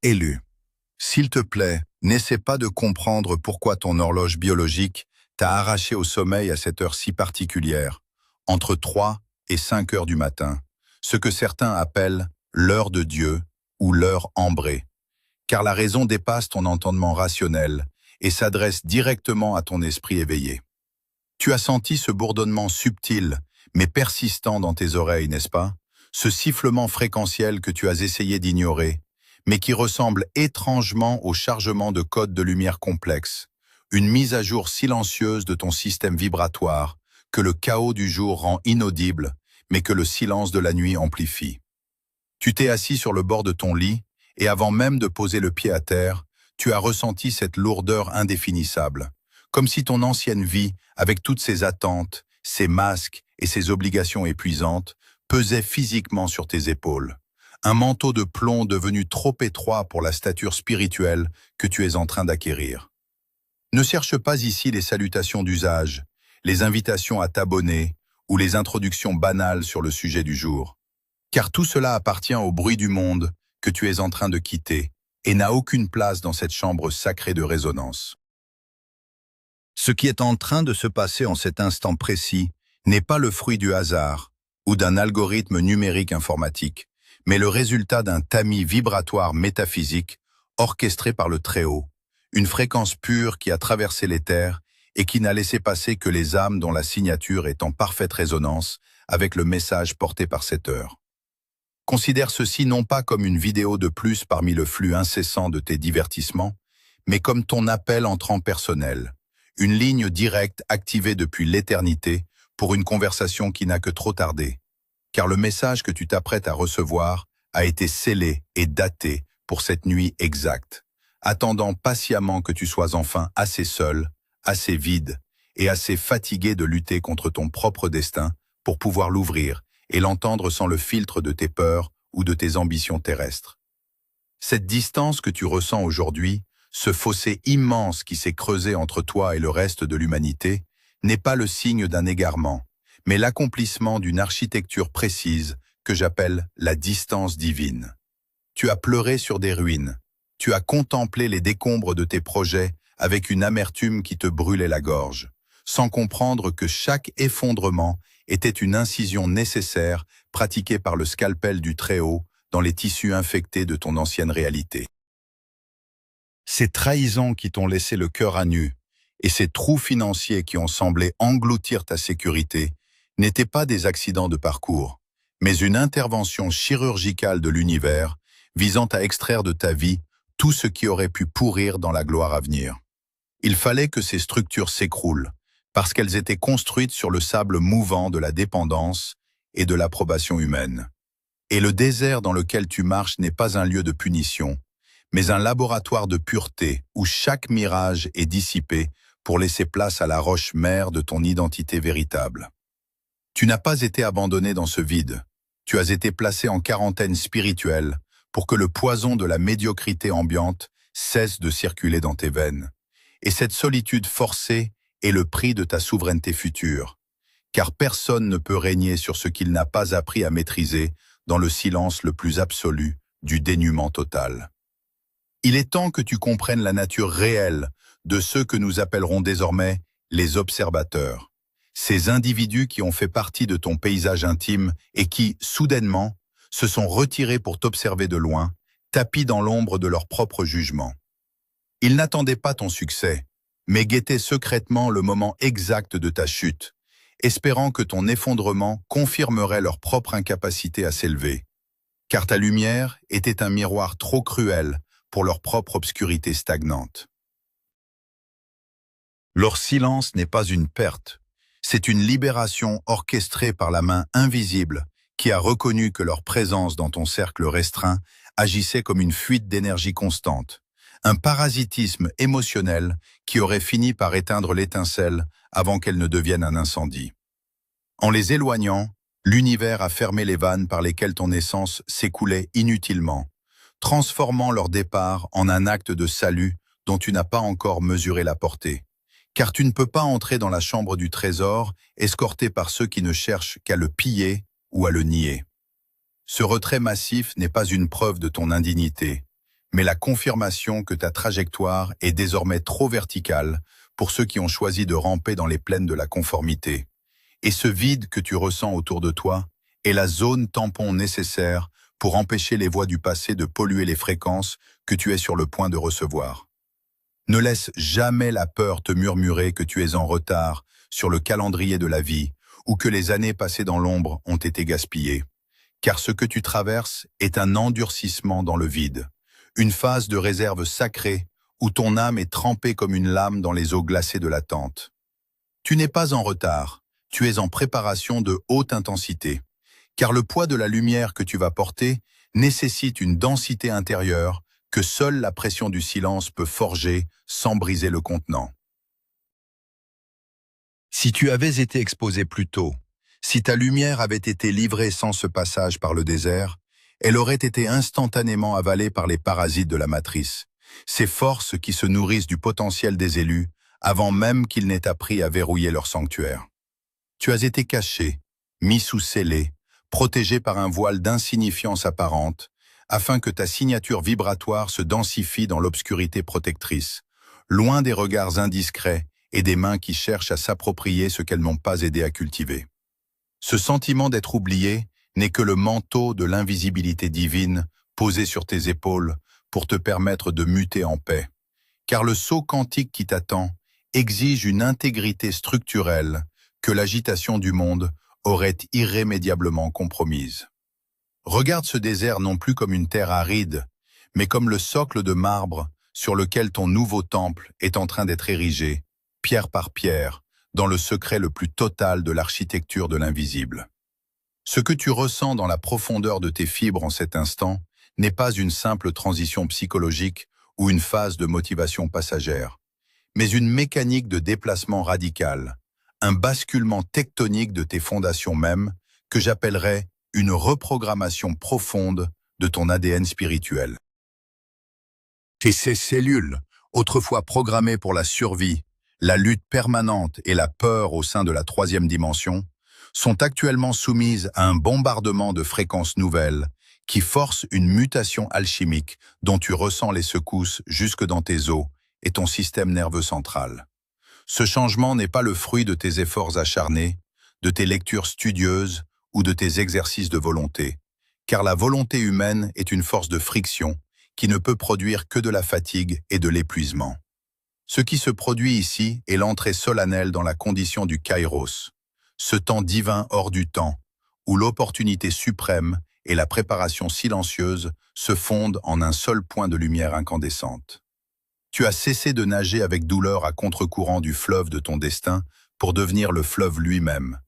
Élu. S'il te plaît, n'essaie pas de comprendre pourquoi ton horloge biologique t'a arraché au sommeil à cette heure si particulière, entre 3 et 5 heures du matin, ce que certains appellent l'heure de Dieu ou l'heure ambrée. Car la raison dépasse ton entendement rationnel et s'adresse directement à ton esprit éveillé. Tu as senti ce bourdonnement subtil, mais persistant dans tes oreilles, n'est-ce pas? Ce sifflement fréquentiel que tu as essayé d'ignorer, mais qui ressemble étrangement au chargement de codes de lumière complexes, une mise à jour silencieuse de ton système vibratoire, que le chaos du jour rend inaudible, mais que le silence de la nuit amplifie. Tu t'es assis sur le bord de ton lit, et avant même de poser le pied à terre, tu as ressenti cette lourdeur indéfinissable, comme si ton ancienne vie, avec toutes ses attentes, ses masques et ses obligations épuisantes, pesait physiquement sur tes épaules. Un manteau de plomb devenu trop étroit pour la stature spirituelle que tu es en train d'acquérir. Ne cherche pas ici les salutations d'usage, les invitations à t'abonner ou les introductions banales sur le sujet du jour. Car tout cela appartient au bruit du monde que tu es en train de quitter et n'a aucune place dans cette chambre sacrée de résonance. Ce qui est en train de se passer en cet instant précis n'est pas le fruit du hasard ou d'un algorithme numérique informatique, mais le résultat d'un tamis vibratoire métaphysique orchestré par le Très-Haut, une fréquence pure qui a traversé l'éther et qui n'a laissé passer que les âmes dont la signature est en parfaite résonance avec le message porté par cette heure. Considère ceci non pas comme une vidéo de plus parmi le flux incessant de tes divertissements, mais comme ton appel entrant personnel, une ligne directe activée depuis l'éternité pour une conversation qui n'a que trop tardé. Car le message que tu t'apprêtes à recevoir a été scellé et daté pour cette nuit exacte, attendant patiemment que tu sois enfin assez seul, assez vide et assez fatigué de lutter contre ton propre destin pour pouvoir l'ouvrir et l'entendre sans le filtre de tes peurs ou de tes ambitions terrestres. Cette distance que tu ressens aujourd'hui, ce fossé immense qui s'est creusé entre toi et le reste de l'humanité, n'est pas le signe d'un égarement, mais l'accomplissement d'une architecture précise que j'appelle la distance divine. Tu as pleuré sur des ruines, tu as contemplé les décombres de tes projets avec une amertume qui te brûlait la gorge, sans comprendre que chaque effondrement était une incision nécessaire pratiquée par le scalpel du Très-Haut dans les tissus infectés de ton ancienne réalité. Ces trahisons qui t'ont laissé le cœur à nu et ces trous financiers qui ont semblé engloutir ta sécurité n'étaient pas des accidents de parcours, mais une intervention chirurgicale de l'univers visant à extraire de ta vie tout ce qui aurait pu pourrir dans la gloire à venir. Il fallait que ces structures s'écroulent, parce qu'elles étaient construites sur le sable mouvant de la dépendance et de l'approbation humaine. Et le désert dans lequel tu marches n'est pas un lieu de punition, mais un laboratoire de pureté où chaque mirage est dissipé pour laisser place à la roche-mère de ton identité véritable. Tu n'as pas été abandonné dans ce vide, tu as été placé en quarantaine spirituelle pour que le poison de la médiocrité ambiante cesse de circuler dans tes veines. Et cette solitude forcée est le prix de ta souveraineté future, car personne ne peut régner sur ce qu'il n'a pas appris à maîtriser dans le silence le plus absolu du dénuement total. Il est temps que tu comprennes la nature réelle de ceux que nous appellerons désormais les observateurs, ces individus qui ont fait partie de ton paysage intime et qui, soudainement, se sont retirés pour t'observer de loin, tapis dans l'ombre de leur propre jugement. Ils n'attendaient pas ton succès, mais guettaient secrètement le moment exact de ta chute, espérant que ton effondrement confirmerait leur propre incapacité à s'élever. Car ta lumière était un miroir trop cruel pour leur propre obscurité stagnante. Leur silence n'est pas une perte, c'est une libération orchestrée par la main invisible qui a reconnu que leur présence dans ton cercle restreint agissait comme une fuite d'énergie constante, un parasitisme émotionnel qui aurait fini par éteindre l'étincelle avant qu'elle ne devienne un incendie. En les éloignant, l'univers a fermé les vannes par lesquelles ton essence s'écoulait inutilement, transformant leur départ en un acte de salut dont tu n'as pas encore mesuré la portée. Car tu ne peux pas entrer dans la chambre du trésor escorté par ceux qui ne cherchent qu'à le piller ou à le nier. Ce retrait massif n'est pas une preuve de ton indignité, mais la confirmation que ta trajectoire est désormais trop verticale pour ceux qui ont choisi de ramper dans les plaines de la conformité. Et ce vide que tu ressens autour de toi est la zone tampon nécessaire pour empêcher les voix du passé de polluer les fréquences que tu es sur le point de recevoir. Ne laisse jamais la peur te murmurer que tu es en retard sur le calendrier de la vie ou que les années passées dans l'ombre ont été gaspillées. Car ce que tu traverses est un endurcissement dans le vide, une phase de réserve sacrée où ton âme est trempée comme une lame dans les eaux glacées de l'attente. Tu n'es pas en retard, tu es en préparation de haute intensité, car le poids de la lumière que tu vas porter nécessite une densité intérieure que seule la pression du silence peut forger sans briser le contenant. Si tu avais été exposé plus tôt, si ta lumière avait été livrée sans ce passage par le désert, elle aurait été instantanément avalée par les parasites de la matrice, ces forces qui se nourrissent du potentiel des élus avant même qu'ils n'aient appris à verrouiller leur sanctuaire. Tu as été caché, mis sous scellé, protégé par un voile d'insignifiance apparente, afin que ta signature vibratoire se densifie dans l'obscurité protectrice, loin des regards indiscrets et des mains qui cherchent à s'approprier ce qu'elles n'ont pas aidé à cultiver. Ce sentiment d'être oublié n'est que le manteau de l'invisibilité divine posé sur tes épaules pour te permettre de muter en paix. Car le saut quantique qui t'attend exige une intégrité structurelle que l'agitation du monde aurait irrémédiablement compromise. Regarde ce désert non plus comme une terre aride, mais comme le socle de marbre sur lequel ton nouveau temple est en train d'être érigé, pierre par pierre, dans le secret le plus total de l'architecture de l'invisible. Ce que tu ressens dans la profondeur de tes fibres en cet instant n'est pas une simple transition psychologique ou une phase de motivation passagère, mais une mécanique de déplacement radical, un basculement tectonique de tes fondations mêmes que j'appellerais une reprogrammation profonde de ton ADN spirituel. Et ces cellules, autrefois programmées pour la survie, la lutte permanente et la peur au sein de la troisième dimension, sont actuellement soumises à un bombardement de fréquences nouvelles qui force une mutation alchimique dont tu ressens les secousses jusque dans tes os et ton système nerveux central. Ce changement n'est pas le fruit de tes efforts acharnés, de tes lectures studieuses ou de tes exercices de volonté, car la volonté humaine est une force de friction qui ne peut produire que de la fatigue et de l'épuisement. Ce qui se produit ici est l'entrée solennelle dans la condition du kairos, ce temps divin hors du temps, où l'opportunité suprême et la préparation silencieuse se fondent en un seul point de lumière incandescente. Tu as cessé de nager avec douleur à contre-courant du fleuve de ton destin pour devenir le fleuve lui-même.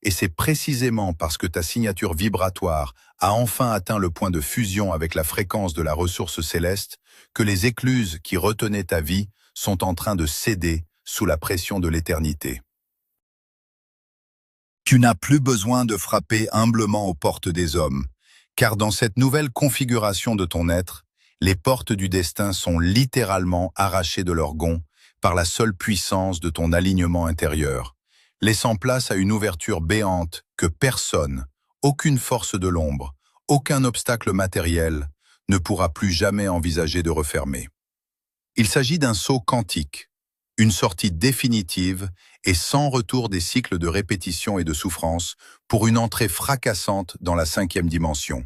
Et c'est précisément parce que ta signature vibratoire a enfin atteint le point de fusion avec la fréquence de la ressource céleste que les écluses qui retenaient ta vie sont en train de céder sous la pression de l'éternité. Tu n'as plus besoin de frapper humblement aux portes des hommes, car dans cette nouvelle configuration de ton être, les portes du destin sont littéralement arrachées de leur gonds par la seule puissance de ton alignement intérieur, laissant place à une ouverture béante que personne, aucune force de l'ombre, aucun obstacle matériel ne pourra plus jamais envisager de refermer. Il s'agit d'un saut quantique, une sortie définitive et sans retour des cycles de répétition et de souffrance pour une entrée fracassante dans la 5e dimension,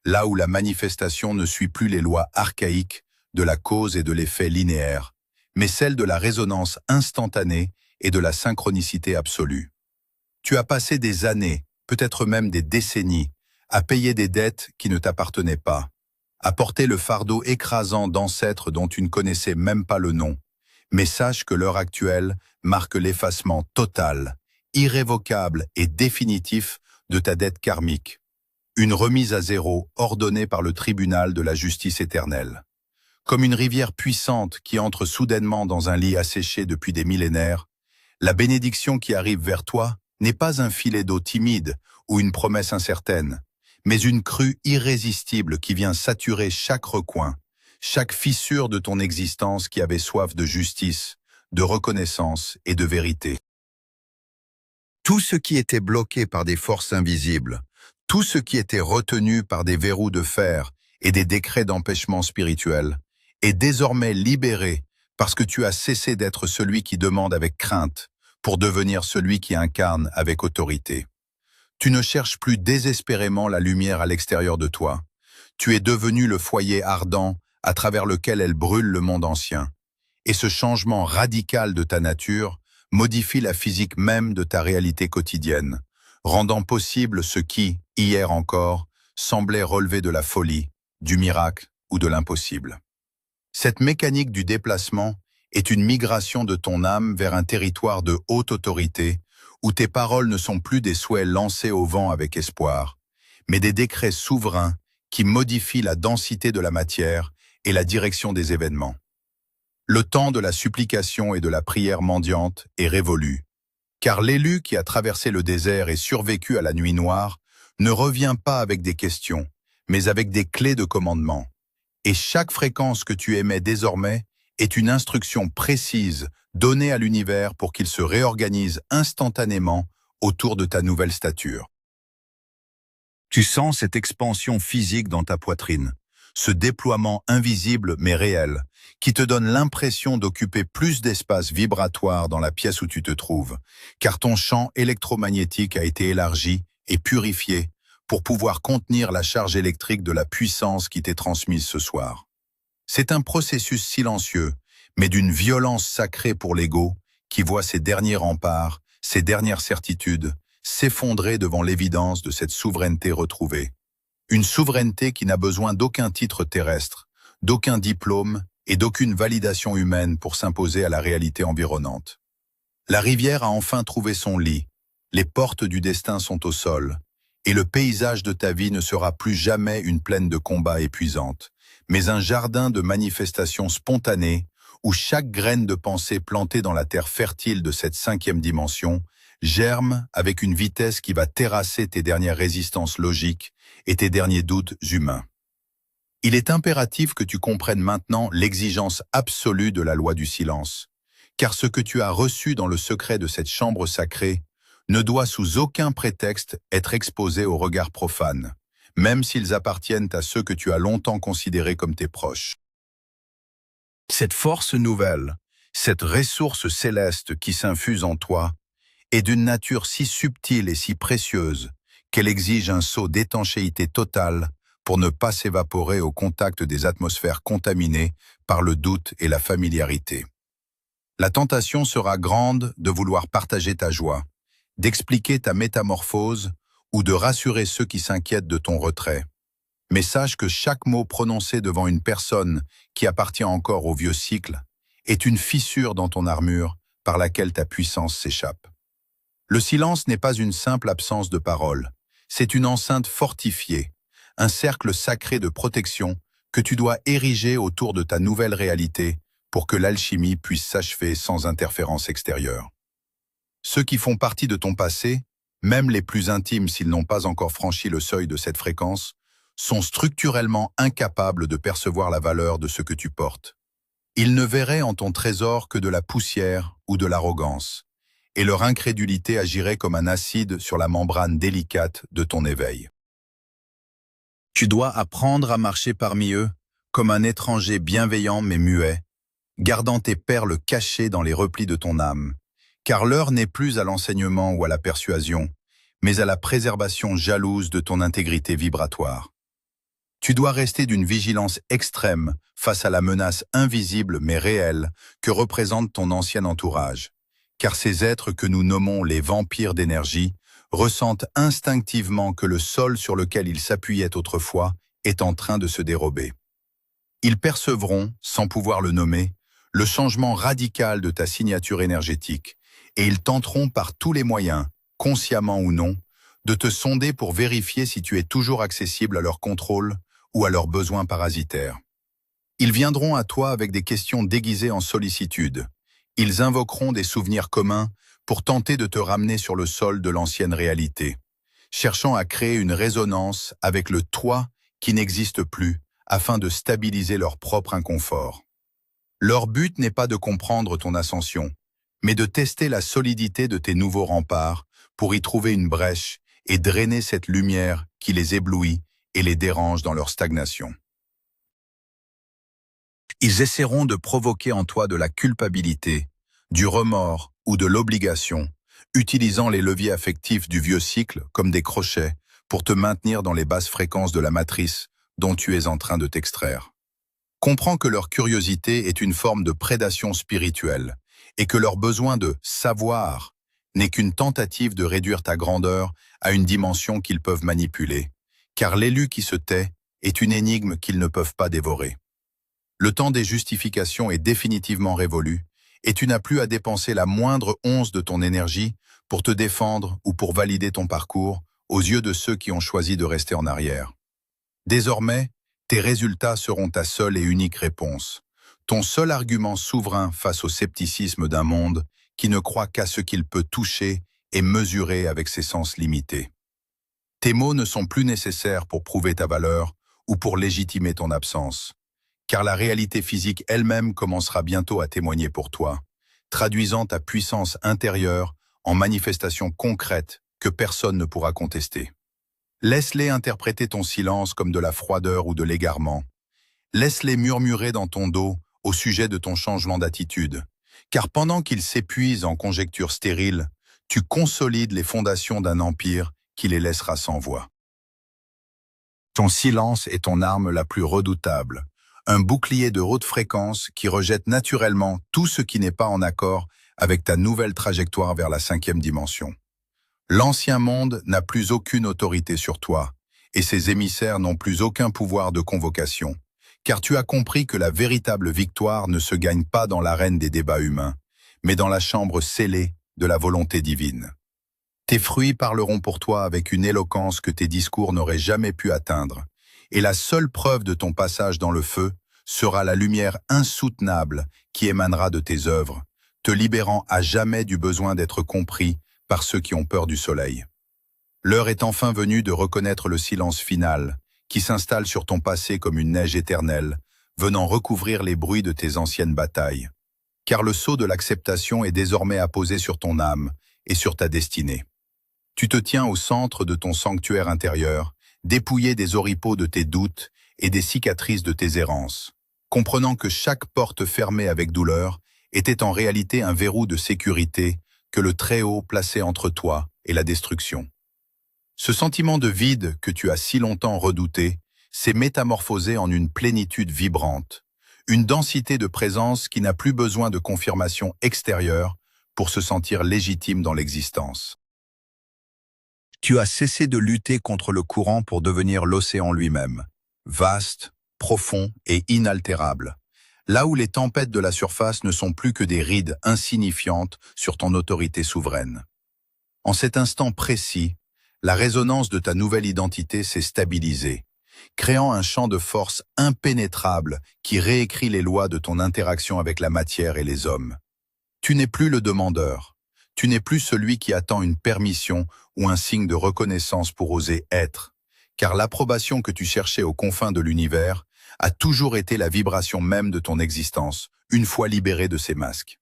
là où la manifestation ne suit plus les lois archaïques de la cause et de l'effet linéaire, mais celle de la résonance instantanée et de la synchronicité absolue. Tu as passé des années, peut-être même des décennies, à payer des dettes qui ne t'appartenaient pas, à porter le fardeau écrasant d'ancêtres dont tu ne connaissais même pas le nom, mais sache que l'heure actuelle marque l'effacement total, irrévocable et définitif de ta dette karmique, une remise à zéro ordonnée par le tribunal de la justice éternelle. Comme une rivière puissante qui entre soudainement dans un lit asséché depuis des millénaires, la bénédiction qui arrive vers toi n'est pas un filet d'eau timide ou une promesse incertaine, mais une crue irrésistible qui vient saturer chaque recoin, chaque fissure de ton existence qui avait soif de justice, de reconnaissance et de vérité. Tout ce qui était bloqué par des forces invisibles, tout ce qui était retenu par des verrous de fer et des décrets d'empêchement spirituel, est désormais libéré parce que tu as cessé d'être celui qui demande avec crainte pour devenir celui qui incarne avec autorité. Tu ne cherches plus désespérément la lumière à l'extérieur de toi. Tu es devenu le foyer ardent à travers lequel elle brûle le monde ancien. Et ce changement radical de ta nature modifie la physique même de ta réalité quotidienne, rendant possible ce qui, hier encore, semblait relever de la folie, du miracle ou de l'impossible. Cette mécanique du déplacement est une migration de ton âme vers un territoire de haute autorité où tes paroles ne sont plus des souhaits lancés au vent avec espoir, mais des décrets souverains qui modifient la densité de la matière et la direction des événements. Le temps de la supplication et de la prière mendiante est révolu, car l'élu qui a traversé le désert et survécu à la nuit noire ne revient pas avec des questions, mais avec des clés de commandement. Et chaque fréquence que tu émets désormais est une instruction précise donnée à l'univers pour qu'il se réorganise instantanément autour de ta nouvelle stature. Tu sens cette expansion physique dans ta poitrine, ce déploiement invisible mais réel, qui te donne l'impression d'occuper plus d'espace vibratoire dans la pièce où tu te trouves, car ton champ électromagnétique a été élargi et purifié pour pouvoir contenir la charge électrique de la puissance qui t'est transmise ce soir. C'est un processus silencieux, mais d'une violence sacrée pour l'ego, qui voit ses derniers remparts, ses dernières certitudes, s'effondrer devant l'évidence de cette souveraineté retrouvée. Une souveraineté qui n'a besoin d'aucun titre terrestre, d'aucun diplôme et d'aucune validation humaine pour s'imposer à la réalité environnante. La rivière a enfin trouvé son lit, les portes du destin sont au sol, et le paysage de ta vie ne sera plus jamais une plaine de combats épuisante, mais un jardin de manifestations spontanées où chaque graine de pensée plantée dans la terre fertile de cette 5e dimension germe avec une vitesse qui va terrasser tes dernières résistances logiques et tes derniers doutes humains. Il est impératif que tu comprennes maintenant l'exigence absolue de la loi du silence, car ce que tu as reçu dans le secret de cette chambre sacrée ne doit sous aucun prétexte être exposé au regard profane, même s'ils appartiennent à ceux que tu as longtemps considérés comme tes proches. Cette force nouvelle, cette ressource céleste qui s'infuse en toi, est d'une nature si subtile et si précieuse qu'elle exige un saut d'étanchéité totale pour ne pas s'évaporer au contact des atmosphères contaminées par le doute et la familiarité. La tentation sera grande de vouloir partager ta joie, d'expliquer ta métamorphose ou de rassurer ceux qui s'inquiètent de ton retrait. Mais sache que chaque mot prononcé devant une personne qui appartient encore au vieux cycle est une fissure dans ton armure par laquelle ta puissance s'échappe. Le silence n'est pas une simple absence de parole, c'est une enceinte fortifiée, un cercle sacré de protection que tu dois ériger autour de ta nouvelle réalité pour que l'alchimie puisse s'achever sans interférence extérieure. Ceux qui font partie de ton passé, même les plus intimes s'ils n'ont pas encore franchi le seuil de cette fréquence, sont structurellement incapables de percevoir la valeur de ce que tu portes. Ils ne verraient en ton trésor que de la poussière ou de l'arrogance, et leur incrédulité agirait comme un acide sur la membrane délicate de ton éveil. Tu dois apprendre à marcher parmi eux comme un étranger bienveillant mais muet, gardant tes perles cachées dans les replis de ton âme, car l'heure n'est plus à l'enseignement ou à la persuasion, mais à la préservation jalouse de ton intégrité vibratoire. Tu dois rester d'une vigilance extrême face à la menace invisible mais réelle que représente ton ancien entourage, car ces êtres que nous nommons les vampires d'énergie ressentent instinctivement que le sol sur lequel ils s'appuyaient autrefois est en train de se dérober. Ils percevront, sans pouvoir le nommer, le changement radical de ta signature énergétique, et ils tenteront par tous les moyens, consciemment ou non, de te sonder pour vérifier si tu es toujours accessible à leur contrôle ou à leurs besoins parasitaires. Ils viendront à toi avec des questions déguisées en sollicitude. Ils invoqueront des souvenirs communs pour tenter de te ramener sur le sol de l'ancienne réalité, cherchant à créer une résonance avec le toi qui n'existe plus afin de stabiliser leur propre inconfort. Leur but n'est pas de comprendre ton ascension, mais de tester la solidité de tes nouveaux remparts pour y trouver une brèche et drainer cette lumière qui les éblouit et les dérange dans leur stagnation. Ils essaieront de provoquer en toi de la culpabilité, du remords ou de l'obligation, utilisant les leviers affectifs du vieux cycle comme des crochets pour te maintenir dans les basses fréquences de la matrice dont tu es en train de t'extraire. Comprends que leur curiosité est une forme de prédation spirituelle et que leur besoin de savoir n'est qu'une tentative de réduire ta grandeur à une dimension qu'ils peuvent manipuler, car l'élu qui se tait est une énigme qu'ils ne peuvent pas dévorer. Le temps des justifications est définitivement révolu et tu n'as plus à dépenser la moindre once de ton énergie pour te défendre ou pour valider ton parcours aux yeux de ceux qui ont choisi de rester en arrière. Désormais, tes résultats seront ta seule et unique réponse, ton seul argument souverain face au scepticisme d'un monde qui ne croit qu'à ce qu'il peut toucher et mesurer avec ses sens limités. Tes mots ne sont plus nécessaires pour prouver ta valeur ou pour légitimer ton absence, car la réalité physique elle-même commencera bientôt à témoigner pour toi, traduisant ta puissance intérieure en manifestations concrètes que personne ne pourra contester. Laisse-les interpréter ton silence comme de la froideur ou de l'égarement. Laisse-les murmurer dans ton dos au sujet de ton changement d'attitude, car pendant qu'ils s'épuisent en conjectures stériles, tu consolides les fondations d'un empire qui les laissera sans voix. Ton silence est ton arme la plus redoutable, un bouclier de haute fréquence qui rejette naturellement tout ce qui n'est pas en accord avec ta nouvelle trajectoire vers la 5e dimension. L'ancien monde n'a plus aucune autorité sur toi, et ses émissaires n'ont plus aucun pouvoir de convocation, car tu as compris que la véritable victoire ne se gagne pas dans l'arène des débats humains, mais dans la chambre scellée de la volonté divine. Tes fruits parleront pour toi avec une éloquence que tes discours n'auraient jamais pu atteindre, et la seule preuve de ton passage dans le feu sera la lumière insoutenable qui émanera de tes œuvres, te libérant à jamais du besoin d'être compris par ceux qui ont peur du soleil. L'heure est enfin venue de reconnaître le silence final, qui s'installe sur ton passé comme une neige éternelle, venant recouvrir les bruits de tes anciennes batailles. Car le sceau de l'acceptation est désormais apposé sur ton âme et sur ta destinée. Tu te tiens au centre de ton sanctuaire intérieur, dépouillé des oripeaux de tes doutes et des cicatrices de tes errances, comprenant que chaque porte fermée avec douleur était en réalité un verrou de sécurité que le Très-Haut plaçait entre toi et la destruction. Ce sentiment de vide que tu as si longtemps redouté s'est métamorphosé en une plénitude vibrante, une densité de présence qui n'a plus besoin de confirmation extérieure pour se sentir légitime dans l'existence. Tu as cessé de lutter contre le courant pour devenir l'océan lui-même, vaste, profond et inaltérable, là où les tempêtes de la surface ne sont plus que des rides insignifiantes sur ton autorité souveraine. En cet instant précis, la résonance de ta nouvelle identité s'est stabilisée, créant un champ de force impénétrable qui réécrit les lois de ton interaction avec la matière et les hommes. Tu n'es plus le demandeur, tu n'es plus celui qui attend une permission ou un signe de reconnaissance pour oser être, car l'approbation que tu cherchais aux confins de l'univers a toujours été la vibration même de ton existence, une fois libérée de ces masques.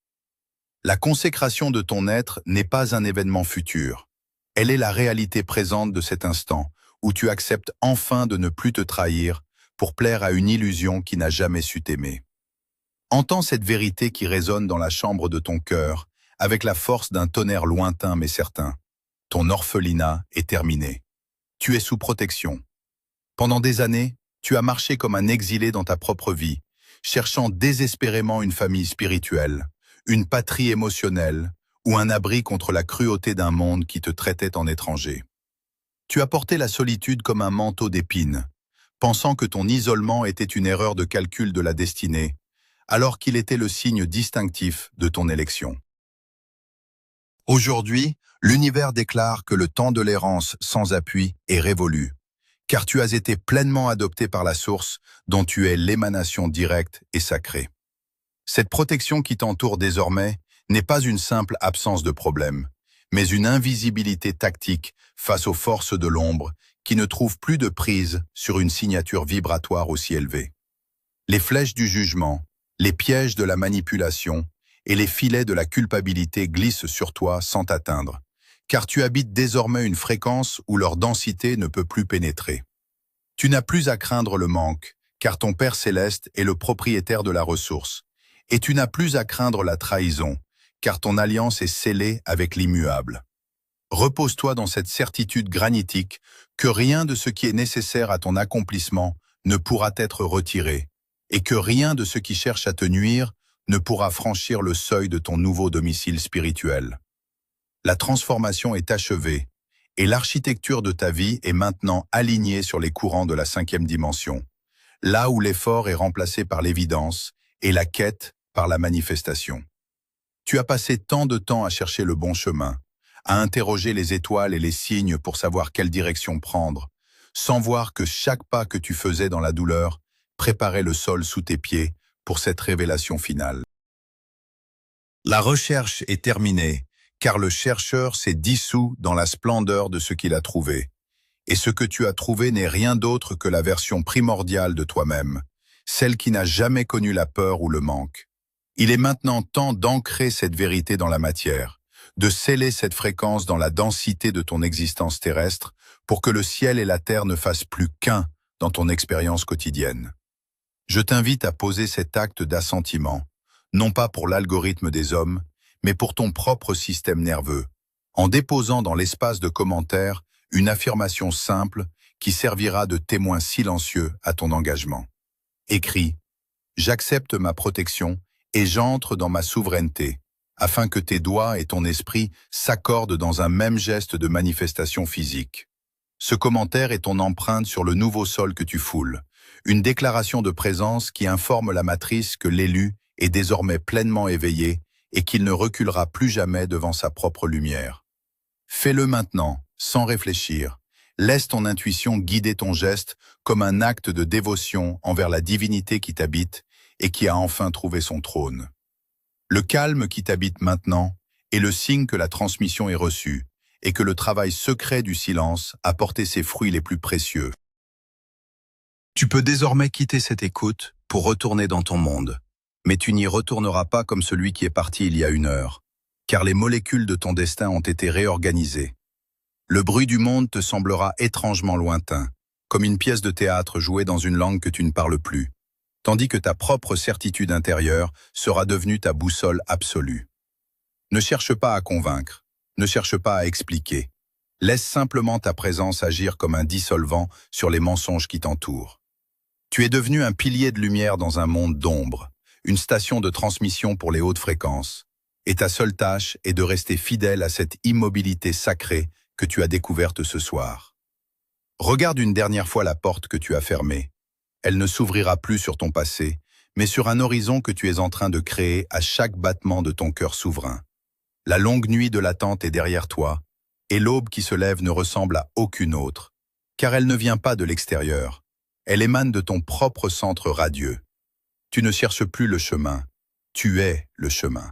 La consécration de ton être n'est pas un événement futur. Elle est la réalité présente de cet instant, où tu acceptes enfin de ne plus te trahir pour plaire à une illusion qui n'a jamais su t'aimer. Entends cette vérité qui résonne dans la chambre de ton cœur, avec la force d'un tonnerre lointain mais certain. Ton orphelinat est terminé. Tu es sous protection. Pendant des années, tu as marché comme un exilé dans ta propre vie, cherchant désespérément une famille spirituelle, une patrie émotionnelle ou un abri contre la cruauté d'un monde qui te traitait en étranger. Tu as porté la solitude comme un manteau d'épines, pensant que ton isolement était une erreur de calcul de la destinée, alors qu'il était le signe distinctif de ton élection. Aujourd'hui, l'univers déclare que le temps de l'errance sans appui est révolu, car tu as été pleinement adopté par la source dont tu es l'émanation directe et sacrée. Cette protection qui t'entoure désormais n'est pas une simple absence de problème, mais une invisibilité tactique face aux forces de l'ombre qui ne trouvent plus de prise sur une signature vibratoire aussi élevée. Les flèches du jugement, les pièges de la manipulation et les filets de la culpabilité glissent sur toi sans t'atteindre, car tu habites désormais une fréquence où leur densité ne peut plus pénétrer. Tu n'as plus à craindre le manque, car ton Père céleste est le propriétaire de la ressource. Et tu n'as plus à craindre la trahison, car ton alliance est scellée avec l'immuable. Repose-toi dans cette certitude granitique que rien de ce qui est nécessaire à ton accomplissement ne pourra être retiré, et que rien de ce qui cherche à te nuire ne pourra franchir le seuil de ton nouveau domicile spirituel. La transformation est achevée, et l'architecture de ta vie est maintenant alignée sur les courants de la 5e dimension, là où l'effort est remplacé par l'évidence et la quête par la manifestation. Tu as passé tant de temps à chercher le bon chemin, à interroger les étoiles et les signes pour savoir quelle direction prendre, sans voir que chaque pas que tu faisais dans la douleur préparait le sol sous tes pieds pour cette révélation finale. La recherche est terminée, car le chercheur s'est dissous dans la splendeur de ce qu'il a trouvé. Et ce que tu as trouvé n'est rien d'autre que la version primordiale de toi-même, celle qui n'a jamais connu la peur ou le manque. Il est maintenant temps d'ancrer cette vérité dans la matière, de sceller cette fréquence dans la densité de ton existence terrestre pour que le ciel et la terre ne fassent plus qu'un dans ton expérience quotidienne. Je t'invite à poser cet acte d'assentiment, non pas pour l'algorithme des hommes, mais pour ton propre système nerveux, en déposant dans l'espace de commentaires une affirmation simple qui servira de témoin silencieux à ton engagement. Écris « J'accepte ma protection et j'entre dans ma souveraineté », afin que tes doigts et ton esprit s'accordent dans un même geste de manifestation physique. Ce commentaire est ton empreinte sur le nouveau sol que tu foules, une déclaration de présence qui informe la matrice que l'élu est désormais pleinement éveillé et qu'il ne reculera plus jamais devant sa propre lumière. Fais-le maintenant, sans réfléchir. Laisse ton intuition guider ton geste comme un acte de dévotion envers la divinité qui t'habite et qui a enfin trouvé son trône. Le calme qui t'habite maintenant est le signe que la transmission est reçue et que le travail secret du silence a porté ses fruits les plus précieux. Tu peux désormais quitter cette écoute pour retourner dans ton monde. Mais tu n'y retourneras pas comme celui qui est parti il y a 1 heure, car les molécules de ton destin ont été réorganisées. Le bruit du monde te semblera étrangement lointain, comme une pièce de théâtre jouée dans une langue que tu ne parles plus, tandis que ta propre certitude intérieure sera devenue ta boussole absolue. Ne cherche pas à convaincre, ne cherche pas à expliquer. Laisse simplement ta présence agir comme un dissolvant sur les mensonges qui t'entourent. Tu es devenu un pilier de lumière dans un monde d'ombre, une station de transmission pour les hautes fréquences, et ta seule tâche est de rester fidèle à cette immobilité sacrée que tu as découverte ce soir. Regarde une dernière fois la porte que tu as fermée. Elle ne s'ouvrira plus sur ton passé, mais sur un horizon que tu es en train de créer à chaque battement de ton cœur souverain. La longue nuit de l'attente est derrière toi, et l'aube qui se lève ne ressemble à aucune autre, car elle ne vient pas de l'extérieur, elle émane de ton propre centre radieux. Tu ne cherches plus le chemin, tu es le chemin.